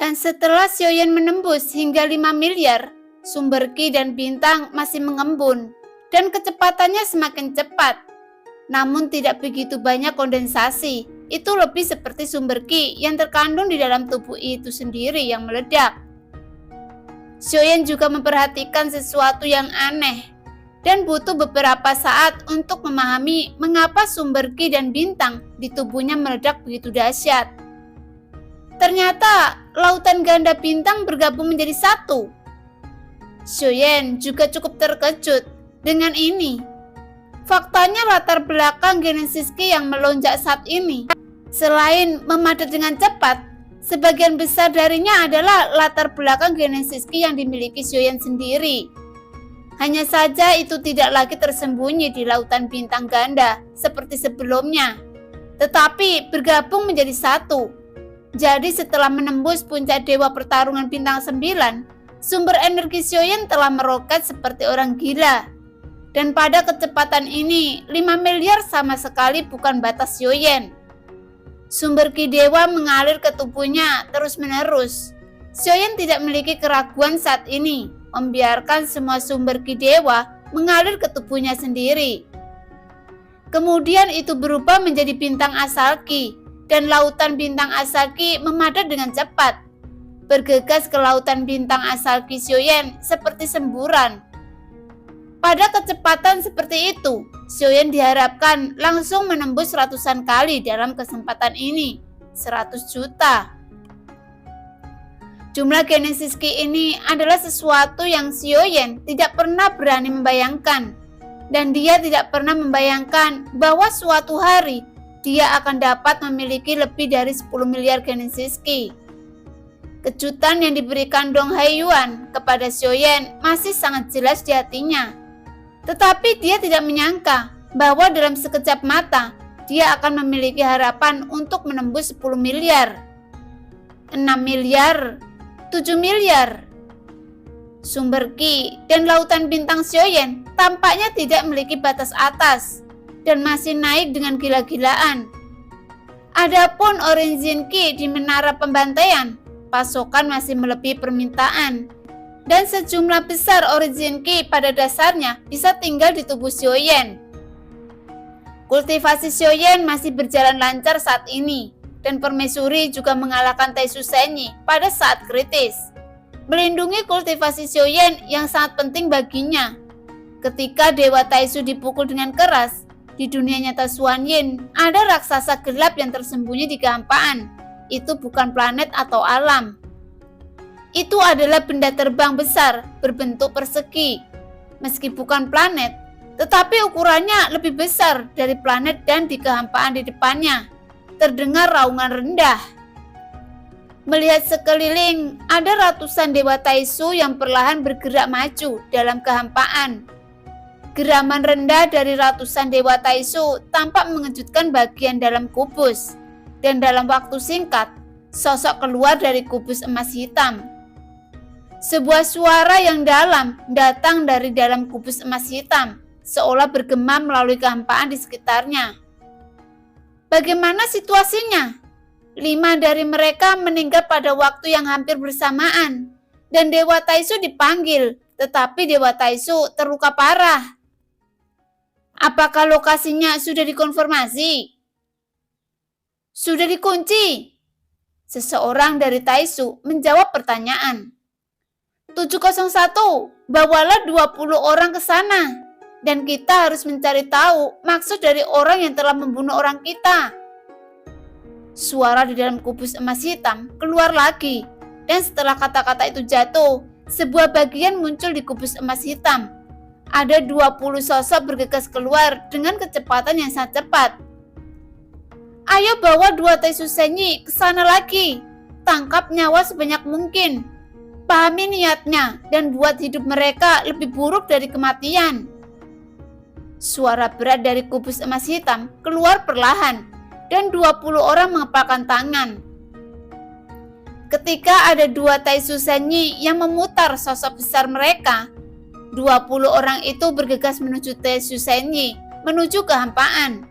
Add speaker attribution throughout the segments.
Speaker 1: Dan setelah Xiaoyan menembus hingga 5 miliar, sumber Qi dan bintang masih mengembun dan kecepatannya semakin cepat. Namun tidak begitu banyak kondensasi, itu lebih seperti sumber Qi yang terkandung di dalam tubuh itu sendiri yang meledak. Xiaoyan juga memperhatikan sesuatu yang aneh dan butuh beberapa saat untuk memahami mengapa sumber Qi dan bintang di tubuhnya meledak begitu dahsyat. Ternyata lautan ganda bintang bergabung menjadi satu. Xiaoyan juga cukup terkejut dengan ini. Faktanya latar belakang genesis Qi yang melonjak saat ini, selain memadat dengan cepat, sebagian besar darinya adalah latar belakang genesis Qi yang dimiliki Xiaoyan sendiri. Hanya saja itu tidak lagi tersembunyi di lautan bintang ganda seperti sebelumnya, tetapi bergabung menjadi satu. Jadi setelah menembus puncak dewa pertarungan bintang 9, sumber energi Xiaoyan telah meroket seperti orang gila. Dan pada kecepatan ini, 5 miliar sama sekali bukan batas Xiaoyan. Sumber Qi dewa mengalir ke tubuhnya terus-menerus. Xiaoyan tidak memiliki keraguan saat ini, membiarkan semua sumber Qi dewa mengalir ke tubuhnya sendiri. Kemudian itu berubah menjadi bintang asal Qi, dan lautan bintang asal Qi memadat dengan cepat, bergegas ke lautan bintang asal Qi Xiaoyan seperti semburan. Pada kecepatan seperti itu, Xiaoyan diharapkan langsung menembus ratusan kali dalam kesempatan ini, 100 juta. Jumlah genesis Qi ini adalah sesuatu yang Xiaoyan tidak pernah berani membayangkan, dan dia tidak pernah membayangkan bahwa suatu hari dia akan dapat memiliki lebih dari 10 miliar genesis Qi. Kejutan yang diberikan Dong Haiyuan kepada Xiaoyan masih sangat jelas di hatinya. Tetapi dia tidak menyangka bahwa dalam sekejap mata dia akan memiliki harapan untuk menembus 10 miliar, 6 miliar, 7 miliar. Sumber Qi dan lautan bintang Xiaoyan tampaknya tidak memiliki batas atas dan masih naik dengan gila-gilaan. Adapun origin Qi di menara pembantaian, pasokan masih melebihi permintaan, dan sejumlah besar origin Qi pada dasarnya bisa tinggal di tubuh Xiaoyan. Kultivasi Xiaoyan masih berjalan lancar saat ini, dan permaisuri juga mengalahkan Taisu Senyi pada saat kritis, melindungi kultivasi Xiaoyan yang sangat penting baginya. Ketika Dewa Taisu dipukul dengan keras, di dunia nyata Xuanyin ada raksasa gelap yang tersembunyi di kehampaan. Itu bukan planet atau alam. Itu adalah benda terbang besar berbentuk persegi. Meski bukan planet, tetapi ukurannya lebih besar dari planet dan di kehampaan di depannya terdengar raungan rendah. Melihat sekeliling, ada ratusan Dewa Taisu yang perlahan bergerak maju dalam kehampaan. Geraman rendah dari ratusan Dewa Taisu tampak mengejutkan bagian dalam kubus, dan dalam waktu singkat, sosok keluar dari kubus emas hitam. Sebuah suara yang dalam datang dari dalam kubus emas hitam, seolah bergema melalui kehampaan di sekitarnya. Bagaimana situasinya? 5 dari mereka meninggal pada waktu yang hampir bersamaan, dan Dewa Taisu dipanggil, tetapi Dewa Taisu terluka parah. Apakah lokasinya sudah dikonfirmasi? Sudah dikunci? Seseorang dari Taisu menjawab pertanyaan. 701, bawalah 20 orang ke sana, dan kita harus mencari tahu maksud dari orang yang telah membunuh orang kita. Suara di dalam kubus emas hitam keluar lagi, dan setelah kata-kata itu jatuh, sebuah bagian muncul di kubus emas hitam. Ada 20 sosok bergegas keluar dengan kecepatan yang sangat cepat. Ayo bawa 2 Taisu Senyi ke sana lagi. Tangkap nyawa sebanyak mungkin. Pahami niatnya dan buat hidup mereka lebih buruk dari kematian. Suara berat dari kubus emas hitam keluar perlahan, dan 20 orang mengepalkan tangan. Ketika ada 2 Taisu Senyi yang memutar sosok besar mereka, 20 orang itu bergegas menuju Taisu Senyi, menuju kehampaan.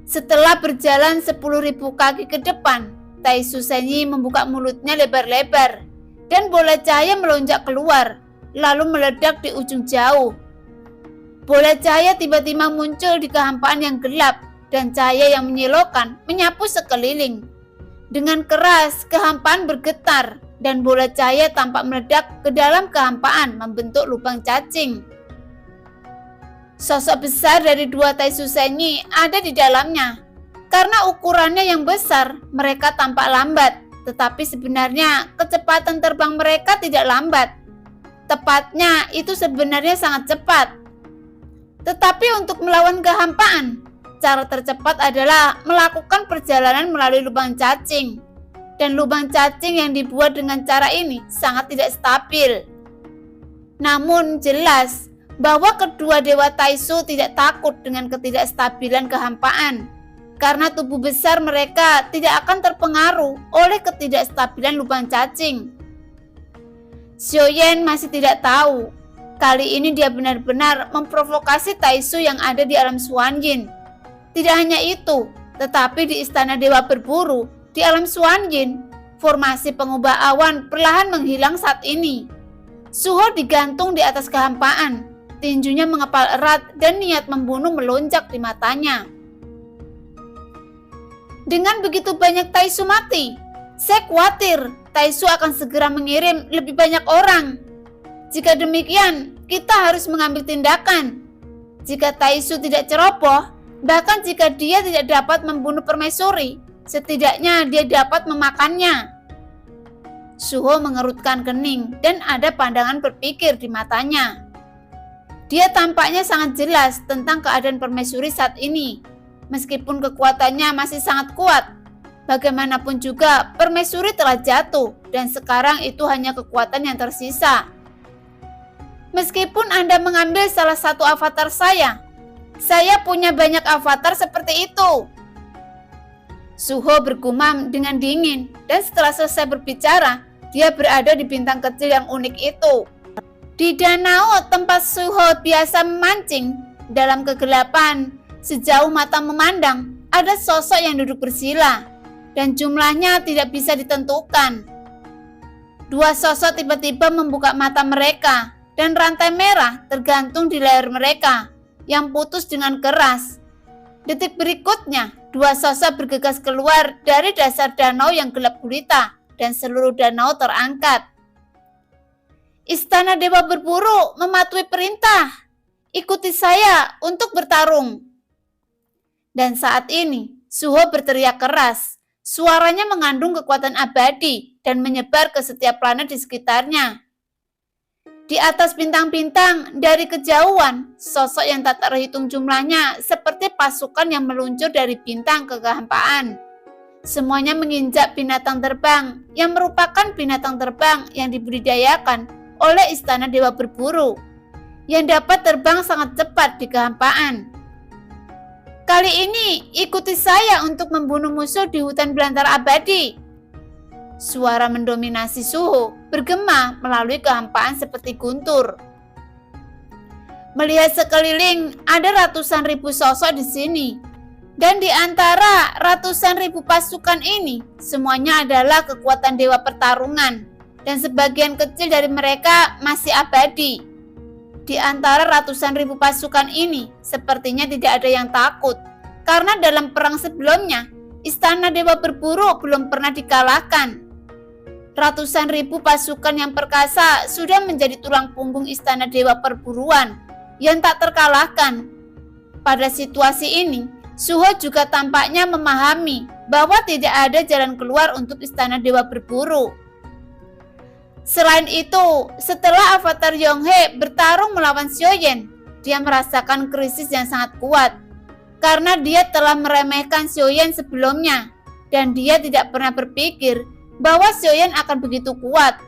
Speaker 1: Setelah berjalan 10.000 kaki ke depan, Tai Su Senyi membuka mulutnya lebar-lebar dan bola cahaya melonjak keluar, lalu meledak di ujung jauh. Bola cahaya tiba-tiba muncul di kehampaan yang gelap dan cahaya yang menyilaukan menyapu sekeliling. Dengan keras, kehampaan bergetar dan bola cahaya tampak meledak ke dalam kehampaan membentuk lubang cacing. Sosok besar dari dua Tai Su Senyi ada di dalamnya. Karena ukurannya yang besar, mereka tampak lambat, tetapi sebenarnya kecepatan terbang mereka tidak lambat. Tepatnya, itu sebenarnya sangat cepat. Tetapi untuk melawan kehampaan, cara tercepat adalah melakukan perjalanan melalui lubang cacing. Dan lubang cacing yang dibuat dengan cara ini sangat tidak stabil. Namun jelas bahwa kedua dewa Tai Su tidak takut dengan ketidakstabilan kehampaan. Karena tubuh besar mereka tidak akan terpengaruh oleh ketidakstabilan lubang cacing. Xiaoyan masih tidak tahu. Kali ini dia benar-benar memprovokasi Tai Su yang ada di alam Xuanyin. Tidak hanya itu, tetapi di istana Dewa Berburu, di alam Xuanyin, formasi pengubah awan perlahan menghilang saat ini. Suho digantung di atas kehampaan, tinjunya mengepal erat dan niat membunuh melonjak di matanya. Dengan begitu banyak Tai Su mati, saya khawatir Tai Su akan segera mengirim lebih banyak orang. Jika demikian, kita harus mengambil tindakan. Jika Tai Su tidak ceroboh, bahkan jika dia tidak dapat membunuh permaisuri, setidaknya dia dapat memakannya. Suho mengerutkan kening dan ada pandangan berpikir di matanya. Dia tampaknya sangat jelas tentang keadaan permaisuri saat ini. Meskipun kekuatannya masih sangat kuat, bagaimanapun juga permaisuri telah jatuh dan sekarang itu hanya kekuatan yang tersisa. Meskipun Anda mengambil salah satu avatar saya punya banyak avatar seperti itu. Suho bergumam dengan dingin dan setelah selesai berbicara, dia berada di bintang kecil yang unik itu. Di danau tempat Suho biasa memancing, dalam kegelapan, sejauh mata memandang, ada sosok yang duduk bersila, dan jumlahnya tidak bisa ditentukan. Dua sosok tiba-tiba membuka mata mereka, dan rantai merah tergantung di leher mereka, yang putus dengan keras. Detik berikutnya, dua sosok bergegas keluar dari dasar danau yang gelap gulita, dan seluruh danau terangkat. Istana Dewa Berburu mematuhi perintah. Ikuti saya untuk bertarung. Dan saat ini, Suho berteriak keras. Suaranya mengandung kekuatan abadi dan menyebar ke setiap planet di sekitarnya. Di atas bintang-bintang, dari kejauhan, sosok yang tak terhitung jumlahnya seperti pasukan yang meluncur dari bintang ke kehampaan. Semuanya menginjak binatang terbang yang merupakan binatang terbang yang dibudidayakan oleh Istana Dewa Berburu, yang dapat terbang sangat cepat di kehampaan. Kali ini, ikuti saya untuk membunuh musuh di hutan belantara abadi. Suara mendominasi Suho bergema melalui kehampaan seperti guntur. Melihat sekeliling, ada ratusan ribu sosok di sini. Dan di antara ratusan ribu pasukan ini, semuanya adalah kekuatan dewa pertarungan. Dan sebagian kecil dari mereka masih abadi. Di antara ratusan ribu pasukan ini, sepertinya tidak ada yang takut. Karena dalam perang sebelumnya, Istana Dewa Berburu belum pernah dikalahkan. Ratusan ribu pasukan yang perkasa sudah menjadi tulang punggung Istana Dewa Perburuan yang tak terkalahkan. Pada situasi ini, Suho juga tampaknya memahami bahwa tidak ada jalan keluar untuk Istana Dewa Berburu. Selain itu, setelah Avatar Yonghe bertarung melawan Xiaoyan, dia merasakan krisis yang sangat kuat karena dia telah meremehkan Xiaoyan sebelumnya dan dia tidak pernah berpikir bahwa Xiaoyan akan begitu kuat,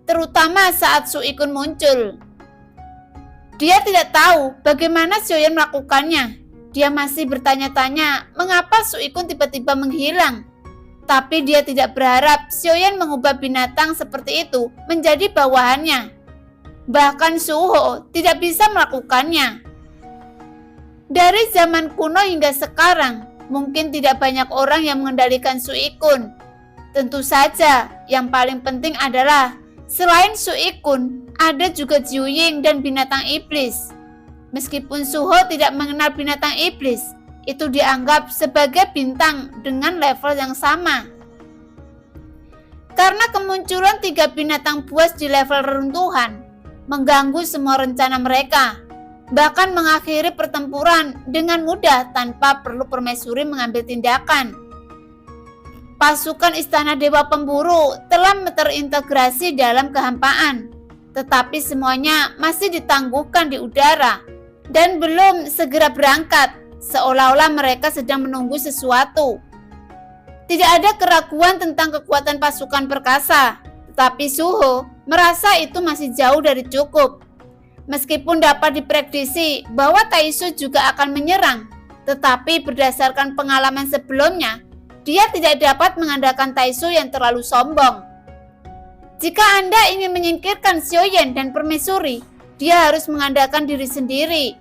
Speaker 1: terutama saat Su Ikun muncul. Dia tidak tahu bagaimana Xiaoyan melakukannya. Dia masih bertanya-tanya mengapa Su Ikun tiba-tiba menghilang. Tapi dia tidak berharap Xiaoyan mengubah binatang seperti itu menjadi bawahannya. Bahkan Suho tidak bisa melakukannya. Dari zaman kuno hingga sekarang, mungkin tidak banyak orang yang mengendalikan Su Ikun. Tentu saja, yang paling penting adalah selain Suikun, ada juga Jiuying dan binatang iblis. Meskipun Suho tidak mengenal binatang iblis, itu dianggap sebagai bintang dengan level yang sama. Karena kemunculan 3 binatang buas di level reruntuhan, mengganggu semua rencana mereka, bahkan mengakhiri pertempuran dengan mudah tanpa perlu permaisuri mengambil tindakan. Pasukan Istana Dewa Pemburu telah terintegrasi dalam kehampaan, tetapi semuanya masih ditangguhkan di udara dan belum segera berangkat, seolah-olah mereka sedang menunggu sesuatu. Tidak ada keraguan tentang kekuatan pasukan perkasa, tetapi Suho merasa itu masih jauh dari cukup. Meskipun dapat diprediksi bahwa Taisu juga akan menyerang, tetapi berdasarkan pengalaman sebelumnya, dia tidak dapat mengandalkan Taisu yang terlalu sombong. Jika Anda ingin menyingkirkan Xiaoyan dan permaisuri, dia harus mengandalkan diri sendiri.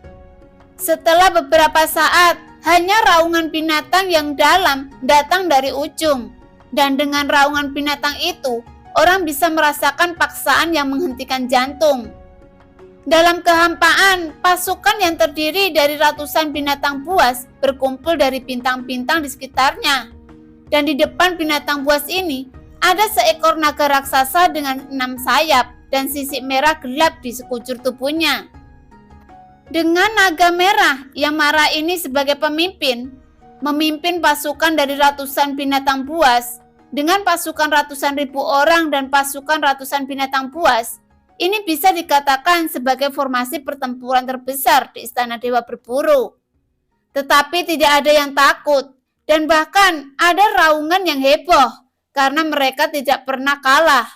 Speaker 1: Setelah beberapa saat, hanya raungan binatang yang dalam datang dari ujung. Dan dengan raungan binatang itu, orang bisa merasakan paksaan yang menghentikan jantung. Dalam kehampaan, pasukan yang terdiri dari ratusan binatang buas berkumpul dari bintang-bintang di sekitarnya. Dan di depan binatang buas ini, ada seekor naga raksasa dengan 6 sayap dan sisik merah gelap di sekujur tubuhnya. Dengan naga merah yang marah ini sebagai pemimpin, memimpin pasukan dari ratusan binatang buas, dengan pasukan ratusan ribu orang dan pasukan ratusan binatang buas, ini bisa dikatakan sebagai formasi pertempuran terbesar di Istana Dewa Berburu. Tetapi tidak ada yang takut, dan bahkan ada raungan yang heboh, karena mereka tidak pernah kalah.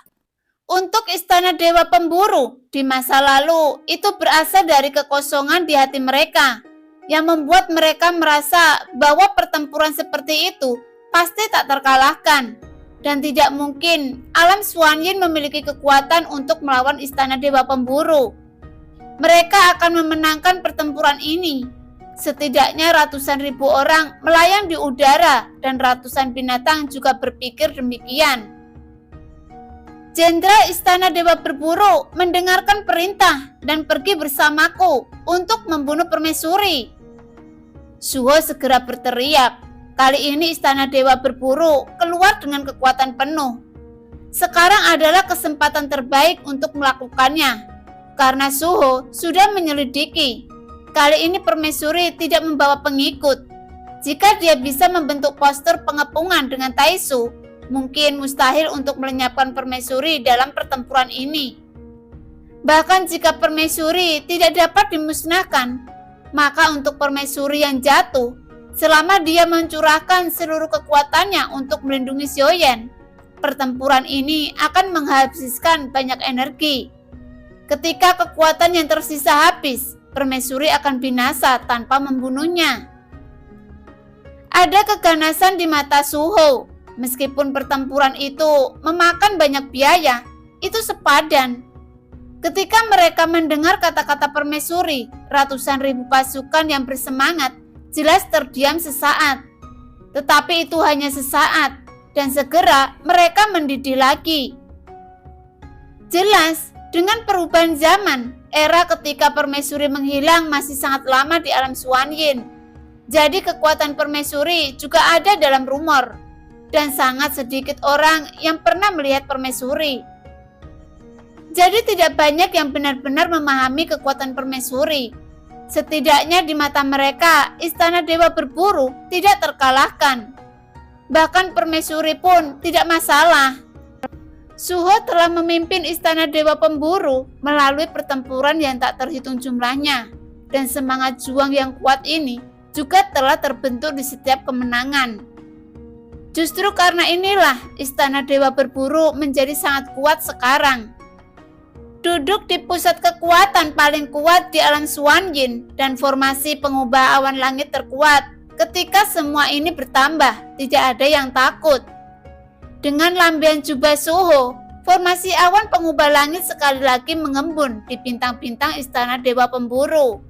Speaker 1: Untuk Istana Dewa Pemburu di masa lalu itu berasal dari kekosongan di hati mereka, yang membuat mereka merasa bahwa pertempuran seperti itu pasti tak terkalahkan, dan tidak mungkin alam Xuanyin memiliki kekuatan untuk melawan Istana Dewa Pemburu. Mereka akan memenangkan pertempuran ini. Setidaknya ratusan ribu orang melayang di udara dan ratusan binatang juga berpikir demikian. Jenderal Istana Dewa Berburu mendengarkan perintah dan pergi bersamaku untuk membunuh permaisuri. Suho segera berteriak. Kali ini Istana Dewa Berburu keluar dengan kekuatan penuh. Sekarang adalah kesempatan terbaik untuk melakukannya, karena Suho sudah menyelidiki. Kali ini permaisuri tidak membawa pengikut. Jika dia bisa membentuk poster pengepungan dengan Taisu, mungkin mustahil untuk melenyapkan permaisuri dalam pertempuran ini. Bahkan jika permaisuri tidak dapat dimusnahkan, maka untuk permaisuri yang jatuh, selama dia mencurahkan seluruh kekuatannya untuk melindungi Xiaoyan, pertempuran ini akan menghabiskan banyak energi. Ketika kekuatan yang tersisa habis, permaisuri akan binasa tanpa membunuhnya. Ada keganasan di mata Suho. Meskipun pertempuran itu memakan banyak biaya, itu sepadan. Ketika mereka mendengar kata-kata permaisuri, ratusan ribu pasukan yang bersemangat jelas terdiam sesaat. Tetapi itu hanya sesaat, dan segera mereka mendidih lagi. Jelas, dengan perubahan zaman, era ketika permaisuri menghilang masih sangat lama di alam Xuanyin. Jadi kekuatan permaisuri juga ada dalam rumor, dan sangat sedikit orang yang pernah melihat permaisuri. Jadi tidak banyak yang benar-benar memahami kekuatan permaisuri. Setidaknya di mata mereka, Istana Dewa Berburu tidak terkalahkan. Bahkan permaisuri pun tidak masalah. Suho telah memimpin Istana Dewa Pemburu melalui pertempuran yang tak terhitung jumlahnya, dan semangat juang yang kuat ini juga telah terbentuk di setiap kemenangan. Justru karena inilah Istana Dewa Berburu menjadi sangat kuat sekarang. Duduk di pusat kekuatan paling kuat di alam Xuanyin dan formasi pengubah awan langit terkuat, ketika semua ini bertambah, tidak ada yang takut. Dengan lambian jubah Suho, formasi awan pengubah langit sekali lagi mengembun di bintang-bintang Istana Dewa Pemburu.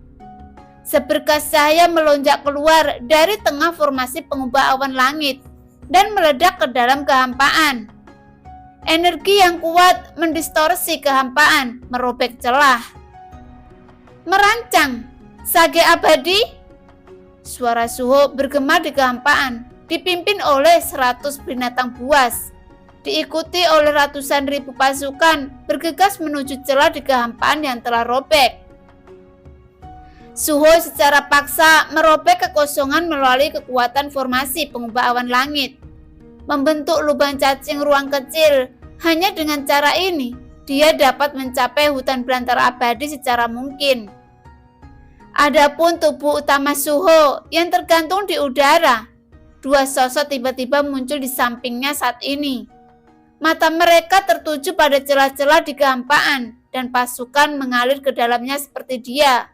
Speaker 1: Seberkas cahaya melonjak keluar dari tengah formasi pengubah awan langit, dan meledak ke dalam kehampaan. Energi yang kuat mendistorsi kehampaan, merobek celah. Merancang, sage abadi. Suara Suho bergema di kehampaan, dipimpin oleh 100 binatang buas. Diikuti oleh ratusan ribu pasukan, bergegas menuju celah di kehampaan yang telah robek. Suho secara paksa merobek kekosongan melalui kekuatan formasi pengubah awan langit. Membentuk lubang cacing ruang kecil. Hanya dengan cara ini, dia dapat mencapai hutan belantara abadi secara mungkin. Adapun tubuh utama Suho yang tergantung di udara, dua sosok tiba-tiba muncul di sampingnya saat ini. Mata mereka tertuju pada celah-celah di kehampaan dan pasukan mengalir ke dalamnya seperti dia.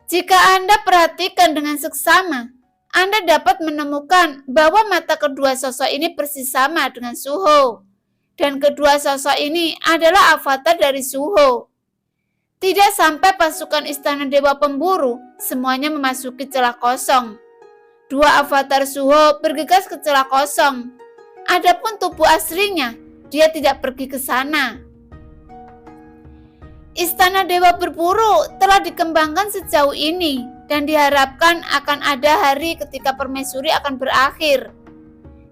Speaker 1: Jika Anda perhatikan dengan seksama, Anda dapat menemukan bahwa mata kedua sosok ini persis sama dengan Suho. Dan kedua sosok ini adalah avatar dari Suho. Tidak sampai pasukan Istana Dewa Pemburu semuanya memasuki celah kosong. Dua avatar Suho bergegas ke celah kosong. Adapun tubuh aslinya, dia tidak pergi ke sana. Istana Dewa Berburu telah dikembangkan sejauh ini dan diharapkan akan ada hari ketika permaisuri akan berakhir.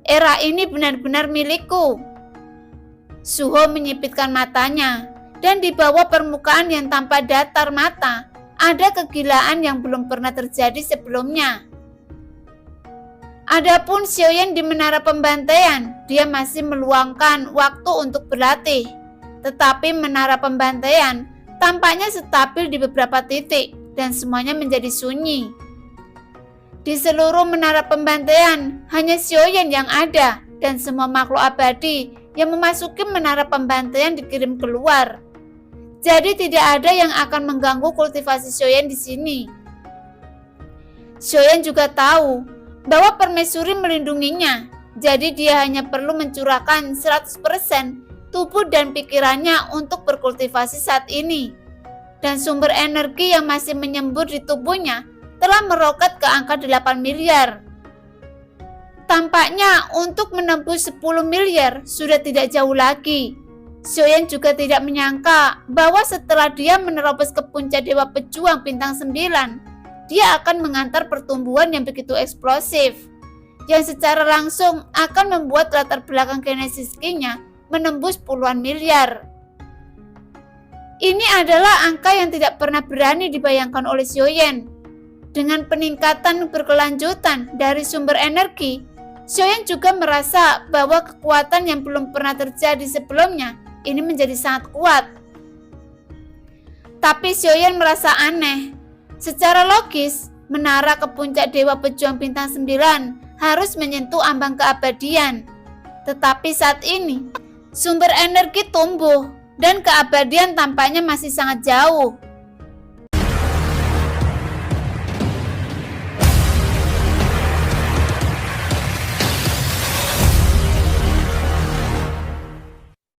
Speaker 1: Era ini benar-benar milikku. Suho menyipitkan matanya, dan di bawah permukaan yang tanpa datar mata, ada kegilaan yang belum pernah terjadi sebelumnya. Adapun Xiaoyan di Menara Pembantaian, dia masih meluangkan waktu untuk berlatih. Tetapi Menara Pembantaian tampaknya stabil di beberapa titik, dan semuanya menjadi sunyi. Di seluruh Menara Pembantaian, hanya Xiaoyan yang ada, dan semua makhluk abadi yang memasuki Menara Pembantaian dikirim keluar. Jadi tidak ada yang akan mengganggu kultivasi Xiaoyan di sini. Xiaoyan juga tahu bahwa permaisuri melindunginya, jadi dia hanya perlu mencurahkan 100% tubuh dan pikirannya untuk berkultivasi saat ini. Dan sumber energi yang masih menyembur di tubuhnya telah meroket ke angka 8 miliar. Tampaknya untuk menembus 10 miliar sudah tidak jauh lagi. Xiaoyan juga tidak menyangka bahwa setelah dia menerobos ke puncak Dewa Pejuang Bintang 9, dia akan mengantar pertumbuhan yang begitu eksplosif, yang secara langsung akan membuat latar belakang genesis Ki-nya menembus puluhan miliar. Ini adalah angka yang tidak pernah berani dibayangkan oleh Xiaoyan. Dengan peningkatan berkelanjutan dari sumber energi, Xiaoyan juga merasa bahwa kekuatan yang belum pernah terjadi sebelumnya ini menjadi sangat kuat. Tapi Xiaoyan merasa aneh. Secara logis, menara ke puncak Dewa Pejuang Bintang 9 harus menyentuh ambang keabadian. Tetapi saat ini, sumber energi tumbuh dan keabadian tampaknya masih sangat jauh.